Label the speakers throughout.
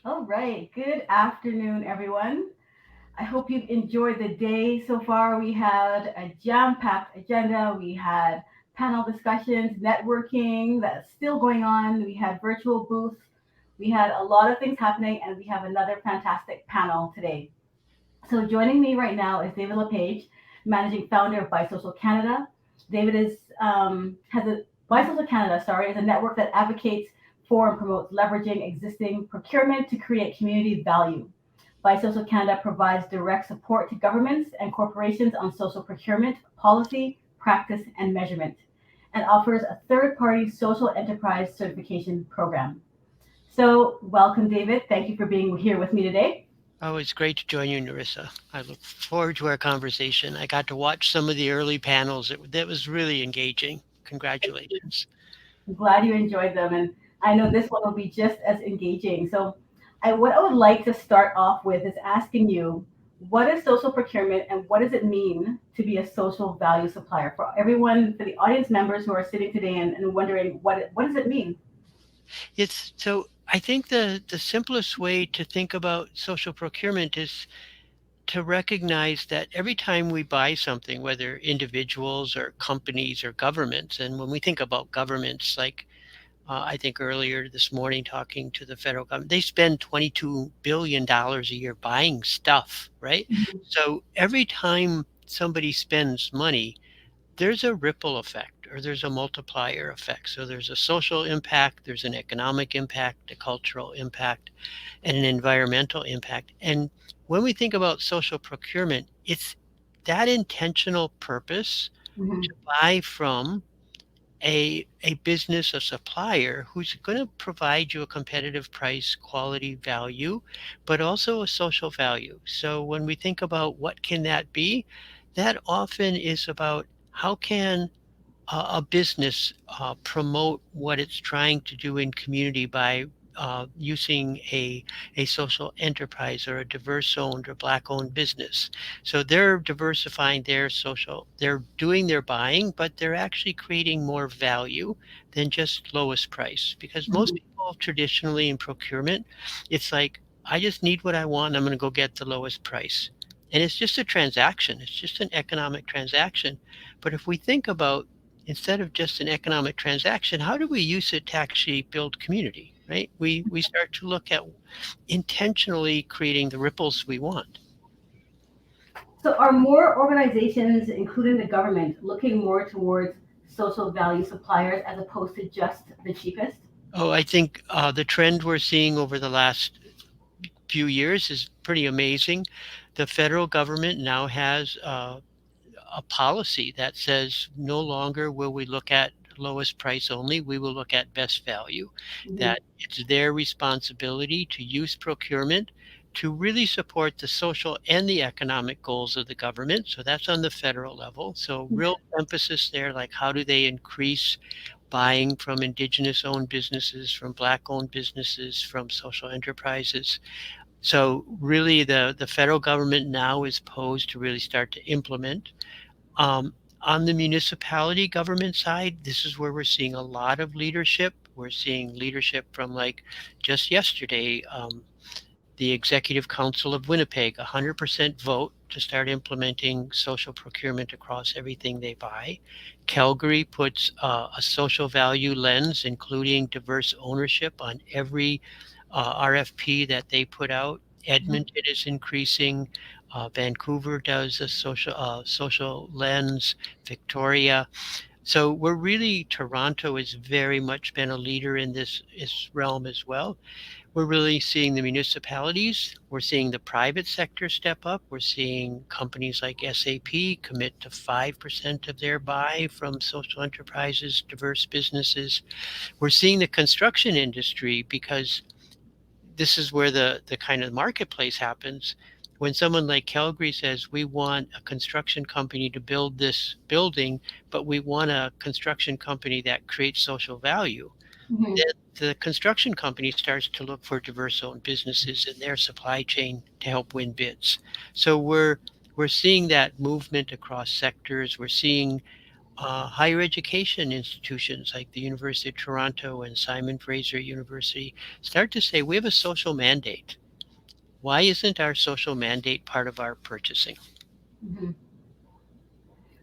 Speaker 1: All right. Good afternoon, everyone. I hope you've enjoyed the day so far. We had a jam packed agenda. We had panel discussions, networking that's still going on. We had virtual booths. We had a lot of things happening, and we have another fantastic panel today. So, joining me right now is David LePage, managing founder of Bisocial Canada. David has a Bisocial Canada, sorry, is a network that advocates for and promotes leveraging existing procurement to create community value. Bisocial Canada provides direct support to governments and corporations on social procurement, policy, practice, and measurement, and offers a third-party social enterprise certification program. So, welcome, David. Thank you for being here with me today.
Speaker 2: Oh, it's great to join you, Narissa. I look forward to our conversation. I got to watch some of the early panels. That was really engaging. Congratulations.
Speaker 1: I'm glad you enjoyed them, and I know this one will be just as engaging. So, what I would like to start off with is asking you, what is social procurement, and what does it mean to be a social value supplier for everyone, for the audience members who are sitting today and wondering what does it mean?
Speaker 2: I think the simplest way to think about social procurement is to recognize that every time we buy something, whether individuals or companies or governments, and when we think about governments, like I think earlier this morning talking to the federal government, they spend $22 billion a year buying stuff, right?
Speaker 1: Mhm.
Speaker 2: So every time somebody spends money, there's a ripple effect or there's a multiplier effect. So there's a social impact, there's an economic impact, a cultural impact, and an environmental impact. And when we think about social procurement, it's that intentional purpose to
Speaker 1: Mhm.
Speaker 2: buy from a business, a supplier who's going to provide you a competitive price, quality, value, but also a social value. So when we think about what can that be, that often is about how can a business promote what it's trying to do in community by using a social enterprise or a diverse owned or black owned business. So they're diversifying their social, they're doing their buying, but they're actually creating more value than just lowest price. Because most
Speaker 1: Mhm.
Speaker 2: people traditionally in procurement, it's like, I just need what I want, I'm going to go get the lowest price. And it's just a transaction, it's just an economic transaction. But if we think about instead of just an economic transaction, how do we use it to actually build community, right? We start to look at intentionally creating the ripples we want.
Speaker 1: So, are more organizations, including the government, looking more towards social value suppliers as opposed to just the cheapest?
Speaker 2: Oh, I think the trend we're seeing over the last few years is pretty amazing. The federal government now has a policy that says no longer will we look at lowest price only, we will look at best value.
Speaker 1: Mhm.
Speaker 2: That it's their responsibility to use procurement to really support the social and the economic goals of the government. So that's on the federal level. So real emphasis there, like how do they increase buying from indigenous owned businesses, from black owned businesses, from social enterprises. So really the federal government now is posed to really start to implement on the municipality government side, this is where we're seeing a lot of leadership. We're seeing leadership from like just yesterday, the Executive Council of Winnipeg, 100% vote to start implementing social procurement across everything they buy. Calgary puts a social value lens, including diverse ownership on every RFP that they put out. Edmonton is increasing. Vancouver does a social lens. Victoria. So we're really Toronto has very much been a leader in this realm as well. We're really seeing the municipalities. We're seeing the private sector step up. We're seeing companies like SAP commit to 5% of their buy from social enterprises, diverse businesses. We're seeing the construction industry because this is where the kind of marketplace happens. When someone like Calgary says, we want a construction company to build this building, but we want a construction company that creates social value,
Speaker 1: Mhm.
Speaker 2: then the construction company starts to look for diverse owned businesses in their supply chain to help win bids. So we're seeing that movement across sectors. We're seeing higher education institutions like the University of Toronto and Simon Fraser University start to say we have a social mandate. Why isn't our social mandate part of our purchasing?
Speaker 1: Mhm.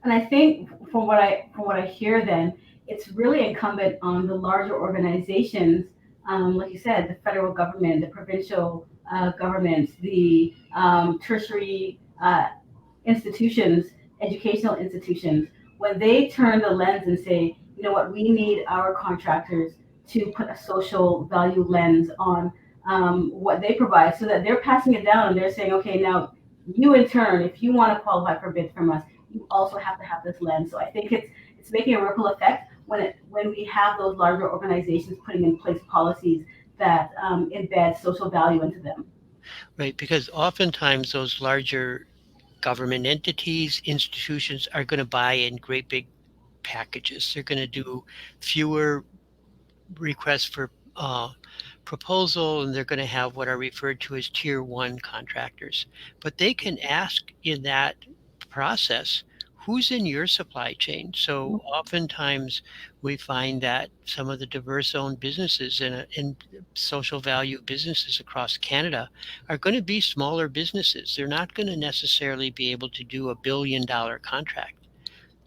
Speaker 1: And I think from what I hear, then it's really incumbent on the larger organizations, like you said, the federal government, the provincial governments, the tertiary institutions, educational institutions, when they turn the lens and say, you know what, we need our contractors to put a social value lens on what they provide, so that they're passing it down and they're saying, okay, now you in turn, if you want to qualify for bids from us, you also have to have this lens. So I think it's making a ripple effect when we have those larger organizations putting in place policies that embed social value into them.
Speaker 2: Right? Because oftentimes those larger government entities, institutions are going to buy in great big packages. They're going to do fewer requests for proposal, and they're going to have what are referred to as tier one contractors. But they can ask in that process, who's in your supply chain? So oftentimes we find that some of the diverse owned businesses and social value businesses across Canada are going to be smaller businesses. They're not going to necessarily be able to do $1 billion contract,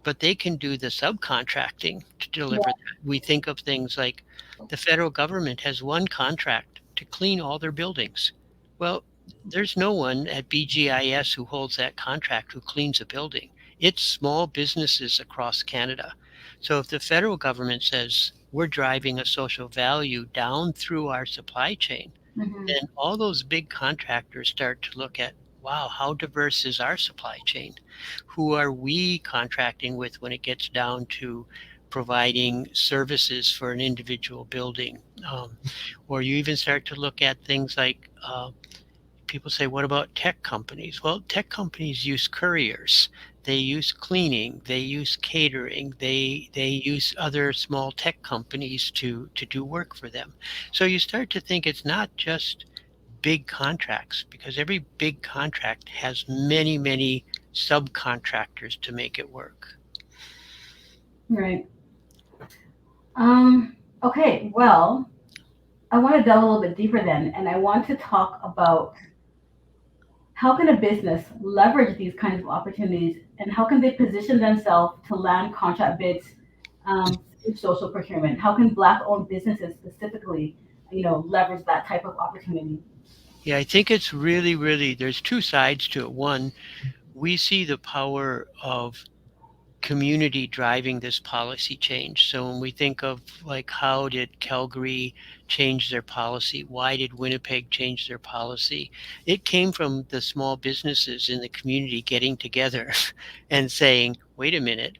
Speaker 2: but they can do the subcontracting to deliver that. We think of things like the federal government has one contract to clean all their buildings. Well, there's no one at BGIS who holds that contract who cleans a building. It's small businesses across Canada. So if the federal government says we're driving a social value down through our supply chain,
Speaker 1: Hmm.
Speaker 2: then all those big contractors start to look at, wow, how diverse is our supply chain? Who are we contracting with when it gets down to providing services for an individual building? Or you even start to look at things like people say, what about tech companies? Well, tech companies use couriers. They use cleaning. They use catering. They use other small tech companies to do work for them. So you start to think it's not just big contracts, because every big contract has many, many subcontractors to make it work.
Speaker 1: Right. Okay, well, I want to delve a little bit deeper then, and I want to talk about how can a business leverage these kinds of opportunities, and how can they position themselves to land contract bids through social procurement? How can Black-owned businesses specifically, leverage that type of opportunity?
Speaker 2: Yeah, I think it's really, really, there's two sides to it. One, we see the power of community driving this policy change. So when we think of like how did Calgary change their policy? Why did Winnipeg change their policy? It came from the small businesses in the community getting together and saying, wait a minute,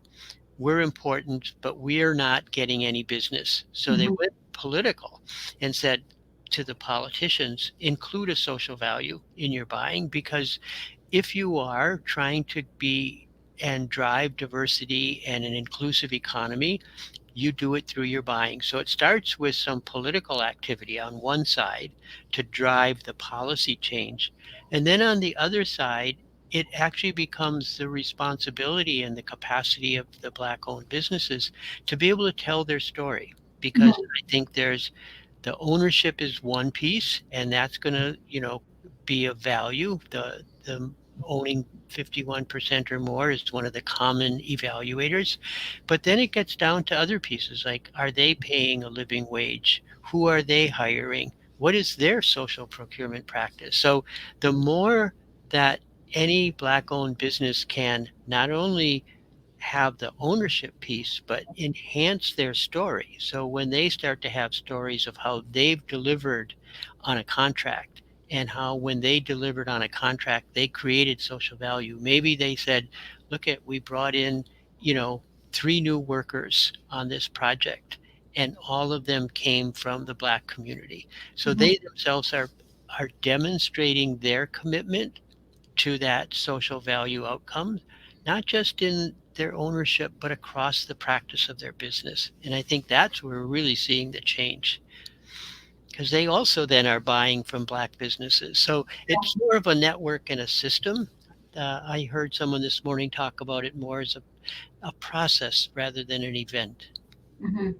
Speaker 2: we're important, but we're not getting any business. So they
Speaker 1: Hmm.
Speaker 2: went political and said to the politicians, include a social value in your buying, because if you are trying to be and drive diversity and an inclusive economy, you do it through your buying. So it starts with some political activity on one side to drive the policy change. And then on the other side, it actually becomes the responsibility and the capacity of the Black owned businesses to be able to tell their story. Because I think there's the ownership is one piece, and that's going to, be of value. The owning 51% or more is one of the common evaluators. But then it gets down to other pieces like, are they paying a living wage? Who are they hiring? What is their social procurement practice? So the more that any Black owned business can not only have the ownership piece, but enhance their story. So when they start to have stories of how they've delivered on a contract, and how when they delivered on a contract, they created social value. Maybe they said, look at, we brought in, you know, 3 new workers on this project, and all of them came from the Black community. So
Speaker 1: Hmm.
Speaker 2: they themselves are demonstrating their commitment to that social value outcome, not just in their ownership, but across the practice of their business. And I think that's where we're really seeing the change, because they also then are buying from Black businesses. So it's more of a network and a system I heard someone this morning talk about it more as a process rather than an event.
Speaker 1: Hmm.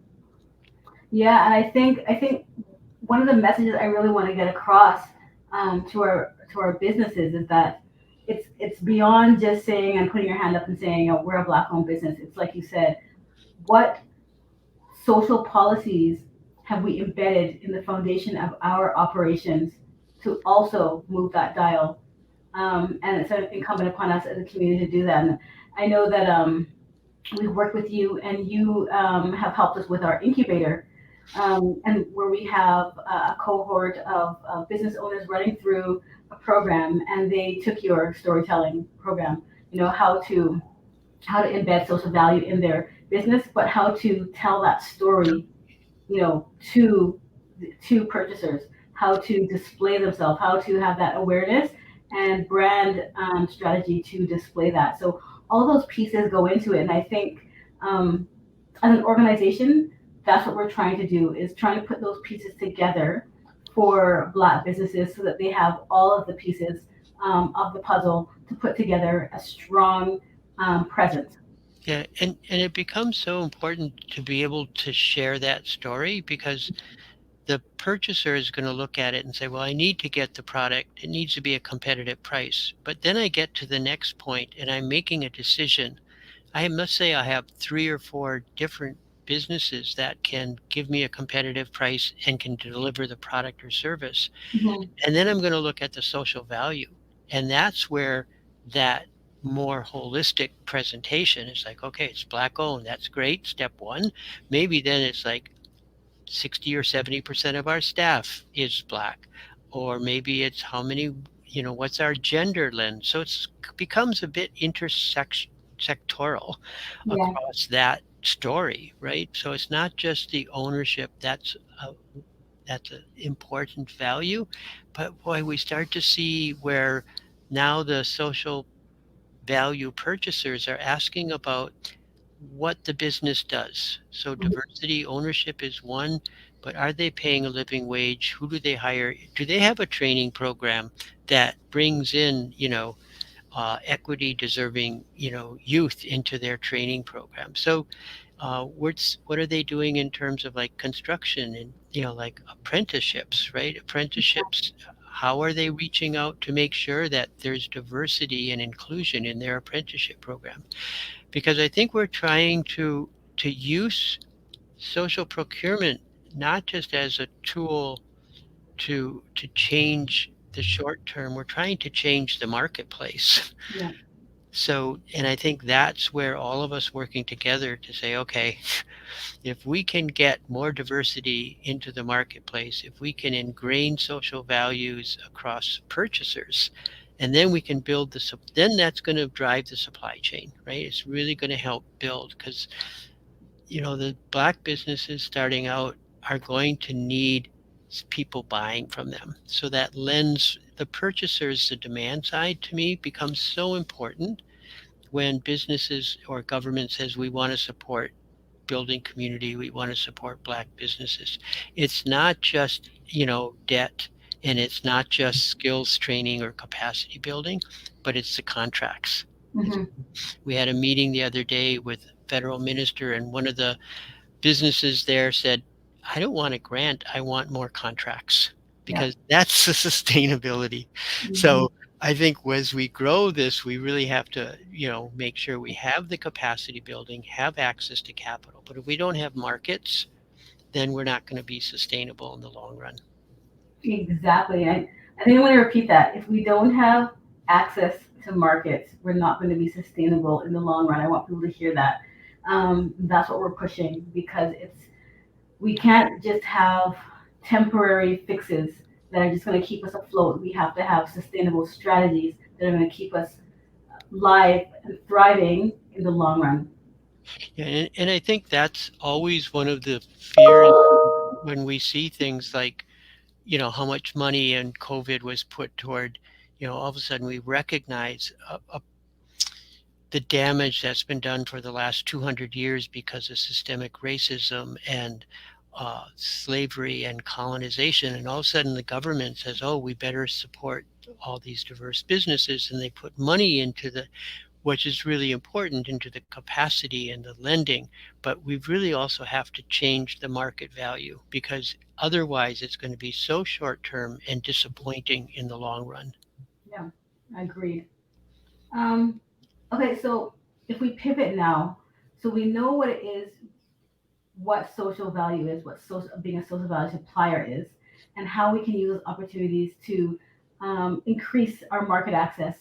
Speaker 1: Yeah, and I think one of the messages I really want to get across to our businesses is that it's beyond just saying and putting your hand up and saying, oh, we're a black-owned business. It's like you said, what social policies have we embedded in the foundation of our operations to also move that dial? And it's incumbent upon us as a community to do that. And I know that we've worked with you, and you have helped us with our incubator, and where we have a cohort of business owners running through a program, and they took your storytelling program. You know how to embed social value in their business, but how to tell that story, you know, to purchasers, how to display themselves, how to have that awareness and brand strategy to display that. So all those pieces go into it, and I think um, as an organization, that's what we're trying to do is trying to put those pieces together for Black businesses so that they have all of the pieces of the puzzle to put together a strong presence.
Speaker 2: Yeah, and it becomes so important to be able to share that story because the purchaser is going to look at it and say, well, I need to get the product. It needs to be a competitive price. But then I get to the next point and I'm making a decision. I must say I have 3 or 4 different businesses that can give me a competitive price and can deliver the product or service.
Speaker 1: Mhm.
Speaker 2: And then I'm going to look at the social value. And that's where that more holistic presentation is like, okay, it's black owned. That's great. Step one. Maybe then it's like 60 or 70% of our staff is black. Or maybe it's how many, what's our gender lens. So it becomes a bit intersectoral
Speaker 1: Yeah,
Speaker 2: across that story, right? So it's not just the ownership a, that's an important value, but boy, we start to see where now the social value purchasers are asking about what the business does. So
Speaker 1: mhm,
Speaker 2: diversity ownership is one, but are they paying a living wage? Who do they hire? Do they have a training program that brings in, equity deserving, youth into their training program? So what are they doing in terms of like construction and like apprenticeships, right? Apprenticeships, how are they reaching out to make sure that there's diversity and inclusion in their apprenticeship program? Because I think we're trying to use social procurement not just as a tool to change the short term, we're trying to change the marketplace.
Speaker 1: yeah,
Speaker 2: So, and I think that's where all of us working together to say, okay, if we can get more diversity into the marketplace, if we can ingrain social values across purchasers, and then we can build then that's going to drive the supply chain, right? It's really going to help build because, the black businesses starting out are going to need people buying from them. So that lends the purchasers, the demand side to me becomes so important when businesses or government says we want to support building community, we want to support black businesses. It's not just, debt, and it's not just skills training or capacity building, but it's the contracts. It's,
Speaker 1: hmm,
Speaker 2: we had a meeting the other day with a federal minister, and one of the businesses there said, I don't want a grant, I want more contracts
Speaker 1: yeah,
Speaker 2: because that's the sustainability.
Speaker 1: hmm,
Speaker 2: So I think as we grow this, we really have to, make sure we have the capacity building, have access to capital. But if we don't have markets, then we're not going to be sustainable in the long run.
Speaker 1: exactly. I think I want to repeat that. If we don't have access to markets, we're not going to be sustainable in the long run. I want people to hear that. That's what we're pushing because we can't just have temporary fixes that are just going to keep us afloat. We have to have sustainable strategies that are going to keep us live and thriving in the long run.
Speaker 2: Yeah, and I think that's always one of the fears when we see things like, how much money and COVID was put toward, all of a sudden we recognize the damage that's been done for the last 200 years because of systemic racism and slavery and colonization, and all of a sudden the government says, "Oh, we better support all these diverse businesses," and they put money into the, which is really important, into the capacity and the lending. But we really also have to change the market value, because otherwise it's going to be so short term and disappointing in the long run.
Speaker 1: Yeah, agreed. Um, okay, so if we pivot now, so we know what it is, what social value is, what social, being a social value supplier is, and how we can use opportunities to increase our market access.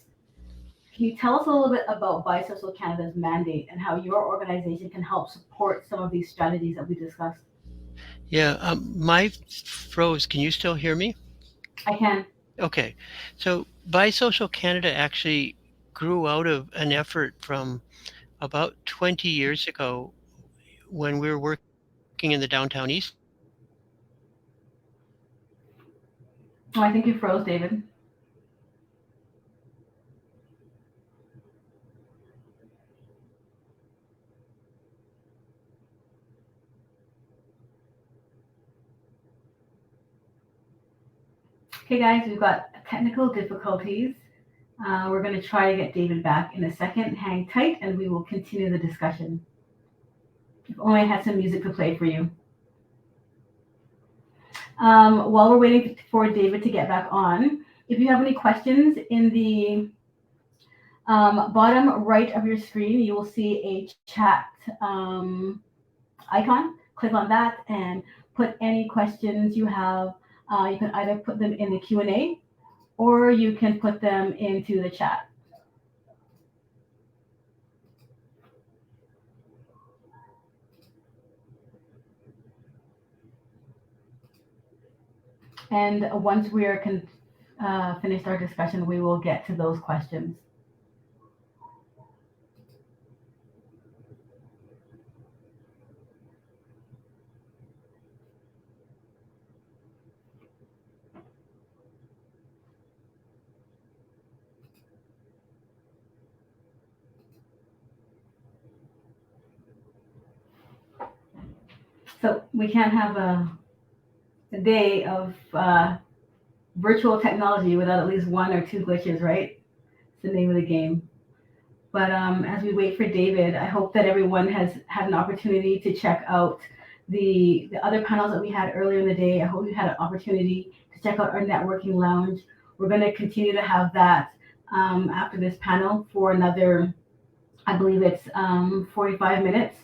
Speaker 1: Can you tell us a little bit about Bisocial Canada's mandate and how your organization can help support some of these strategies that we discussed?
Speaker 2: Yeah, my froze. Can you still hear me?
Speaker 1: I can.
Speaker 2: Okay. So Bisocial Canada actually grew out of an effort from about 20 years ago when we were working in the downtown east.
Speaker 1: Oh, I think you froze, David. Okay, guys, we've got technical difficulties. We're going to try to get David back in a second. Hang tight, and we will continue the discussion. If only I had some music to play for you. While we're waiting for David to get back on, if you have any questions, in the bottom right of your screen, you will see a chat icon. Click on that and put any questions you have. You can either put them in the Q&A or you can put them into the chat. And once we are finished our discussion, we will get to those questions. So we can't have a day of virtual technology without at least one or two glitches, right? It's the name of the game. But as we wait for David, I hope that everyone has had an opportunity to check out the other panels that we had earlier in the day. I hope you had an opportunity to check out our networking lounge. We're going to continue to have that after this panel for another, I believe it's 45 minutes.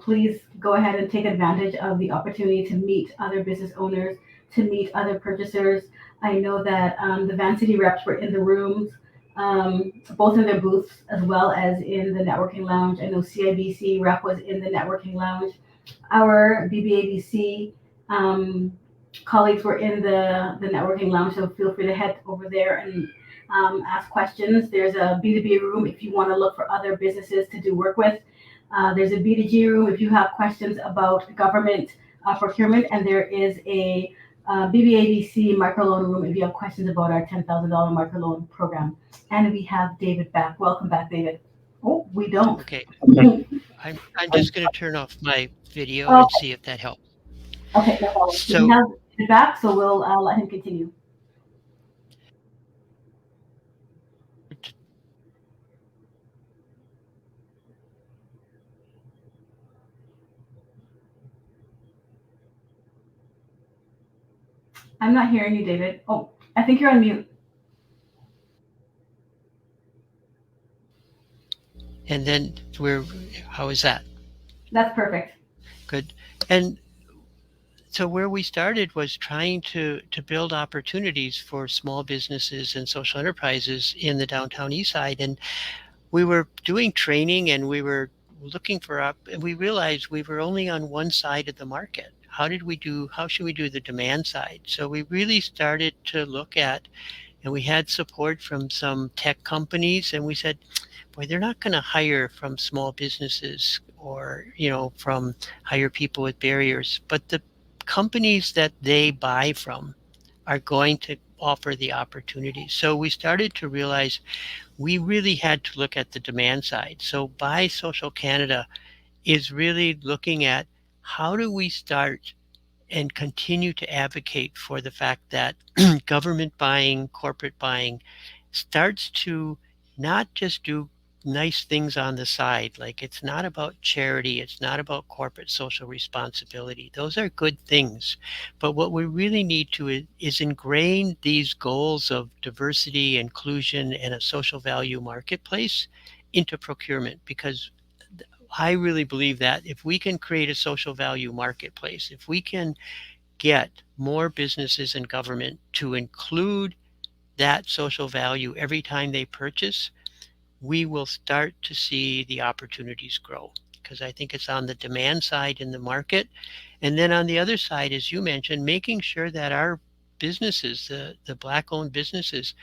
Speaker 1: Please go ahead and take advantage of the opportunity to meet other business owners, to meet other purchasers. I know that the Van City reps were in the rooms, both in their booths as well as in the networking lounge. I know CIBC rep was in the networking lounge. Our BBABC colleagues were in the networking lounge, so feel free to head over there and ask questions. There's a B2B room if you want to look for other businesses to do work with. There's a B2G room if you have questions about government procurement, and there is a BBABC microloan room if you have questions about our $10,000 microloan program. And we have David back. Welcome back, David. Oh, we don't.
Speaker 2: Okay.
Speaker 1: Okay.
Speaker 2: I'm just going to turn off my video
Speaker 1: Oh,
Speaker 2: and see if that helps.
Speaker 1: okay, no problem. We
Speaker 2: So,
Speaker 1: have David back, so we'll let him continue. I'm not hearing you, David. Oh, I think you're on mute.
Speaker 2: and then how is that?
Speaker 1: That's perfect.
Speaker 2: Good. And so where we started was trying to build opportunities for small businesses and social enterprises in the downtown east side. And we were doing training and we were looking for up, and we realized we were only on one side of the market. How should we do the demand side? So we really started to look at, and we had support from some tech companies, and we said, boy, they're not going to hire from small businesses or, from hire people with barriers, but the companies that they buy from are going to offer the opportunity. So we started to realize we really had to look at the demand side. So Buy Social Canada is really looking at how do we start and continue to advocate for the fact that government buying, corporate buying starts to not just do nice things on the side. Like it's not about charity, it's not about corporate social responsibility. Those are good things. But what we really need to is ingrain these goals of diversity, inclusion, and a social value marketplace into procurement because I really believe that if we can create a social value marketplace, if we can get more businesses and government to include that social value every time they purchase, we will start to see the opportunities grow. Because I think it's on the demand side in the market. And then on the other side, as you mentioned, making sure that our businesses, the Black owned businesses,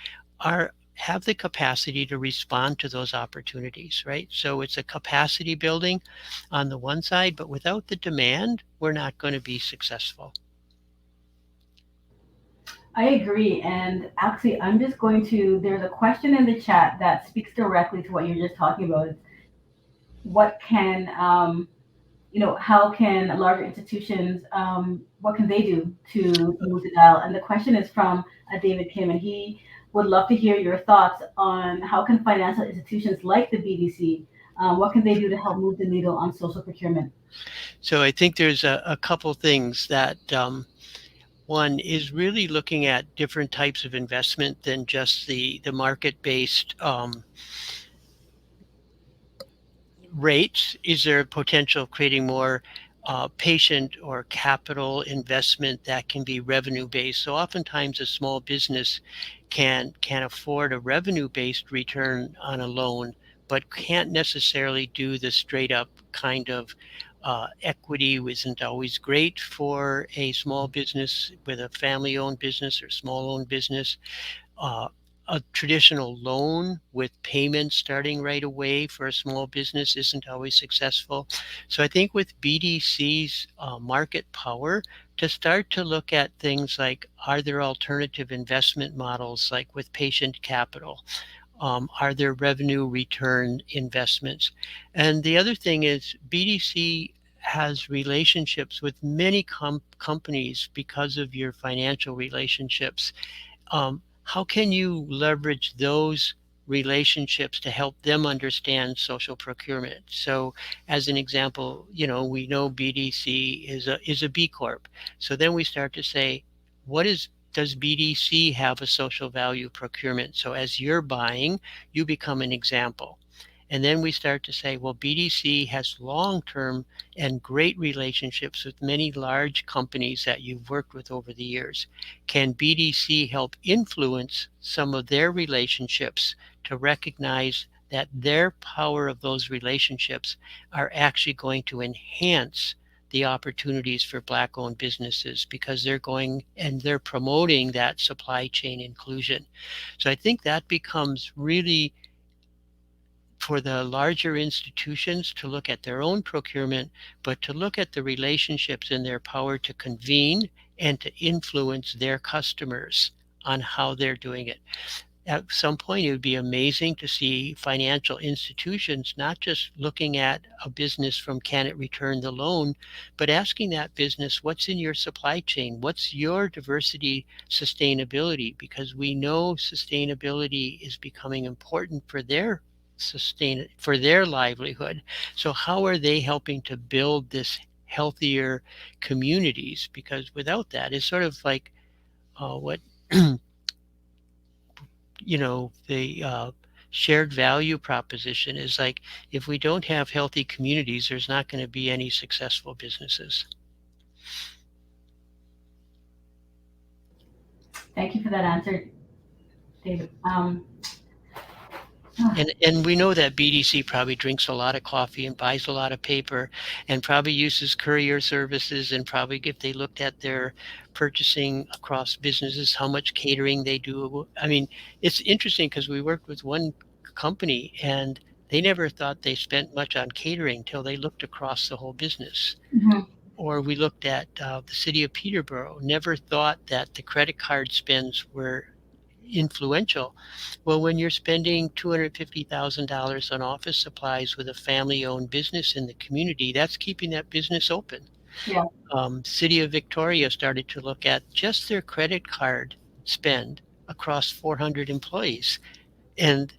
Speaker 2: have the capacity to respond to those opportunities, right? So it's a capacity building on the one side, but without the demand, we're not going to be successful.
Speaker 1: I agree. And actually, I'm just going to, there's a question in the chat that speaks directly to what you're just talking about. It's what can, how can larger institutions, what can they do to move the dial? And the question is from David Kim, and he would love to hear your thoughts on how can financial institutions like the BDC, what can they do to help move the needle on social procurement?
Speaker 2: So I think there's a couple things that one is really looking at different types of investment than just the market based rates. Is there a potential of creating more patient or capital investment that can be revenue based? So oftentimes a small business can afford a revenue based return on a loan, but can't necessarily do the straight up kind of equity isn't always great for a small business with a family owned business or small owned business. uh, a traditional loan with payments starting right away for a small business isn't always successful. So I think with BDC's market power, to start to look at things like, are there alternative investment models like with patient capital? Are there revenue return investments? And the other thing is BDC has relationships with many companies because of your financial relationships. How can you leverage those relationships to help them understand social procurement? So, as an example, we know BDC is a B Corp. So then we start to say, what is does BDC have a social value procurement? So as you're buying, you become an example. And then we start to say, well, BDC has long term and great relationships with many large companies that you've worked with over the years. Can BDC help influence some of their relationships to recognize that their power of those relationships are actually going to enhance the opportunities for Black owned businesses because they're going and they're promoting that supply chain inclusion? So I think that becomes really for the larger institutions to look at their own procurement, but to look at the relationships and their power to convene and to influence their customers on how they're doing it. At some point, it would be amazing to see financial institutions not just looking at a business from can it return the loan, but asking that business, what's in your supply chain? What's your diversity sustainability? Because we know sustainability is becoming important for their livelihood. So how are they helping to build this healthier communities? Because without that, it's sort of like what the shared value proposition is like, if we don't have healthy communities, there's not going to be any successful businesses.
Speaker 1: Thank you for that answer, David.
Speaker 2: And we know that BDC probably drinks a lot of coffee and buys a lot of paper and probably uses courier services, and probably if they looked at their purchasing across businesses, how much catering they do. I mean, it's interesting because we worked with one company and they never thought they spent much on catering until they looked across the whole business.
Speaker 1: Mhm.
Speaker 2: Or we looked at the city of Peterborough, never thought that the credit card spends were influential. Well, when you're spending $250,000 on office supplies with a family owned business in the community, that's keeping that business open.
Speaker 1: Yeah.
Speaker 2: City of Victoria started to look at just their credit card spend across 400 employees. And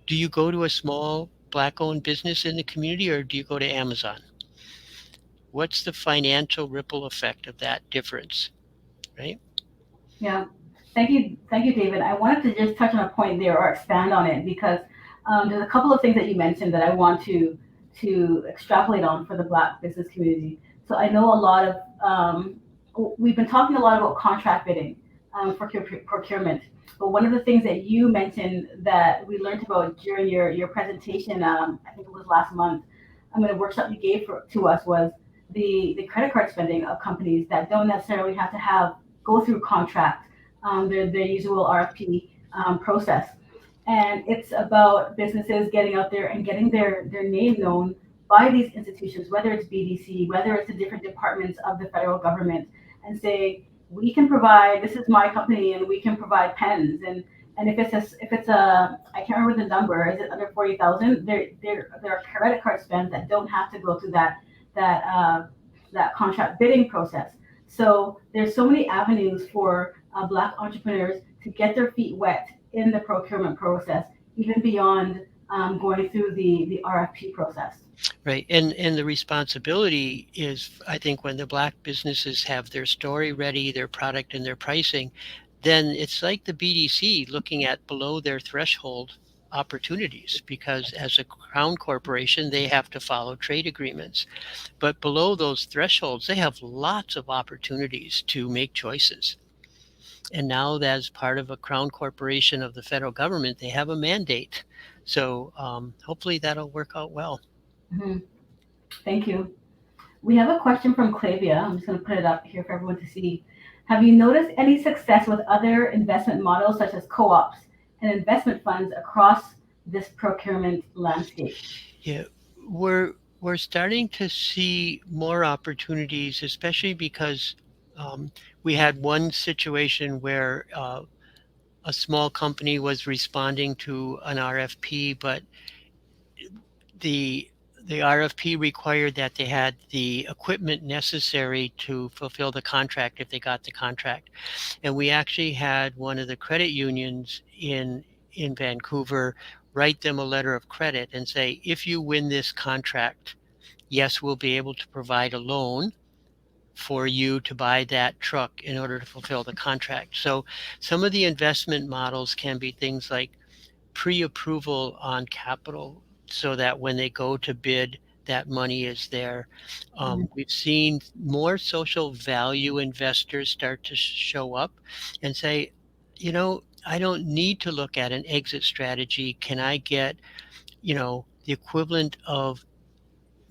Speaker 2: do you go to a small Black-owned business in the community, or do you go to Amazon? What's the financial ripple effect of that difference, right?
Speaker 1: Yeah. Thank you, David. I wanted to just touch on a point there or expand on it because there's a couple of things that you mentioned that I want to extrapolate on for the Black business community. So I know a lot of we've been talking a lot about contract bidding for procurement, but one of the things that you mentioned that we learned about during your presentation, I think it was last month, the workshop you gave to us was the credit card spending of companies that don't necessarily have to have go through contract, their usual RFP process. And it's about businesses getting out there and getting their name known by these institutions, whether it's BDC, whether it's the different departments of the federal government, and say, we can provide, this is my company, and we can provide pens. And if it's a I can't remember the number, is it under 40,000? There are credit card spends that don't have to go through that that contract bidding process. So there's so many avenues for Black entrepreneurs to get their feet wet in the procurement process, even beyond going through the RFP process.
Speaker 2: Right. And the responsibility is, I think, when the Black businesses have their story ready, their product and their pricing, then it's like the BDC looking at below their threshold opportunities, because as a crown corporation, they have to follow trade agreements. But below those thresholds, they have lots of opportunities to make choices. And now, as part of a crown corporation of the federal government, they have a mandate. So hopefully that'll work out well.
Speaker 1: Mhm. Thank you. We have a question from Clavia. I'm just going to put it up here for everyone to see. Have you noticed any success with other investment models such as co-ops and investment funds across this procurement landscape?
Speaker 2: Yeah, we're we're starting to see more opportunities, especially because we had one situation where a small company was responding to an RFP, but the the RFP required that they had the equipment necessary to fulfill the contract if they got the contract. And we actually had one of the credit unions in Vancouver write them a letter of credit and say, if you win this contract, yes, we'll be able to provide a loan for you to buy that truck in order to fulfill the contract. So some of the investment models can be things like pre-approval on capital, so that when they go to bid, that money is there.
Speaker 1: Mhm.
Speaker 2: We've seen more social value investors start to show up and say, I don't need to look at an exit strategy. Can I get, the equivalent of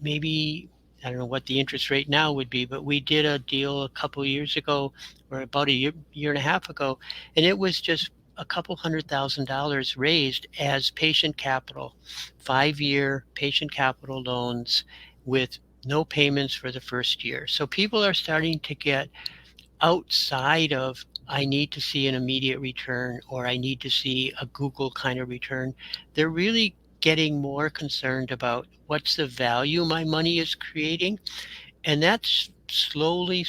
Speaker 2: maybe, I don't know what the interest rate now would be, but we did a deal a couple of years ago, or about a year and a half ago, and it was just a couple $100,000 raised as patient capital, 5-year patient capital loans with no payments for the first year. So people are starting to get outside of, I need to see an immediate return, or I need to see a Google kind of return. They're really getting more concerned about what's the value my money is creating. And that's slowly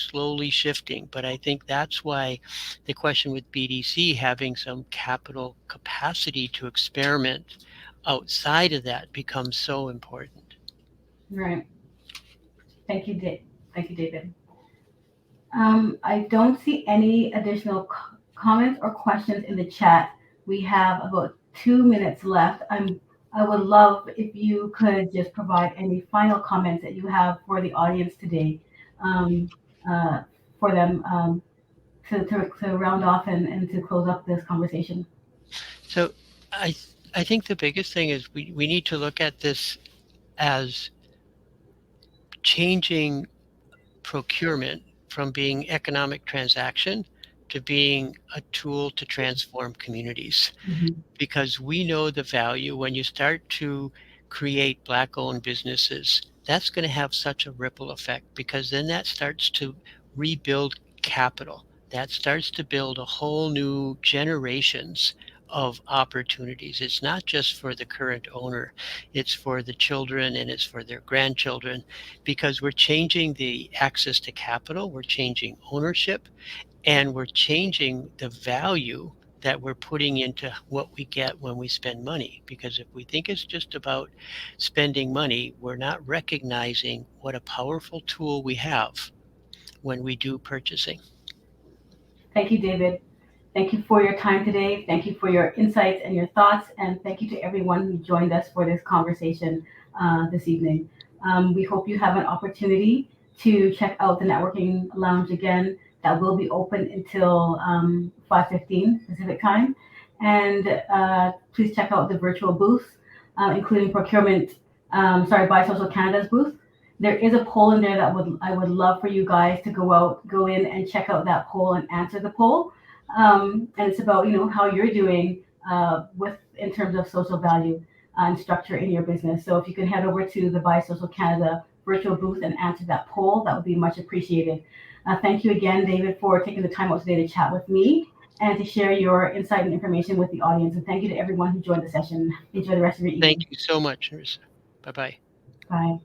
Speaker 2: shifting. But I think that's why the question with BDC having some capital capacity to experiment outside of that becomes so important.
Speaker 1: Right. Thank you, Thank you, David. I don't see any additional comments or questions in the chat. We have about 2 minutes left. I would love if you could just provide any final comments that you have for the audience today, um, uh, for them to round off and to close up this conversation.
Speaker 2: So I I think the biggest thing is we need to look at this as changing procurement from being economic transaction to being a tool to transform communities,
Speaker 1: Mhm.
Speaker 2: because we know the value when you start to create Black owned businesses. That's going to have such a ripple effect, because then that starts to rebuild capital. That starts to build a whole new generations of opportunities. It's not just for the current owner, it's for the children and it's for their grandchildren, because we're changing the access to capital, we're changing ownership, and we're changing the value that we're putting into what we get when we spend money. Because if we think it's just about spending money, we're not recognizing what a powerful tool we have when we do purchasing.
Speaker 1: Thank you, David. Thank you for your time today. Thank you for your insights and your thoughts. And thank you to everyone who joined us for this conversation this evening. We hope you have an opportunity to check out the networking lounge again. That will be open until 5:15 Pacific time. And please check out the virtual booth, including Buy Social Canada's booth. There is a poll in there that I would love for you guys to go in and check out that poll and answer the poll. And it's about how you're doing with in terms of social value and structure in your business. So if you can head over to the Buy Social Canada virtual booth and answer that poll, that would be much appreciated. Thank you again, David, for taking the time out today to chat with me and to share your insight and information with the audience. And thank you to everyone who joined the session. Enjoy the rest of your
Speaker 2: Thank
Speaker 1: evening.
Speaker 2: you so much, Marissa. Bye-bye.
Speaker 1: Bye.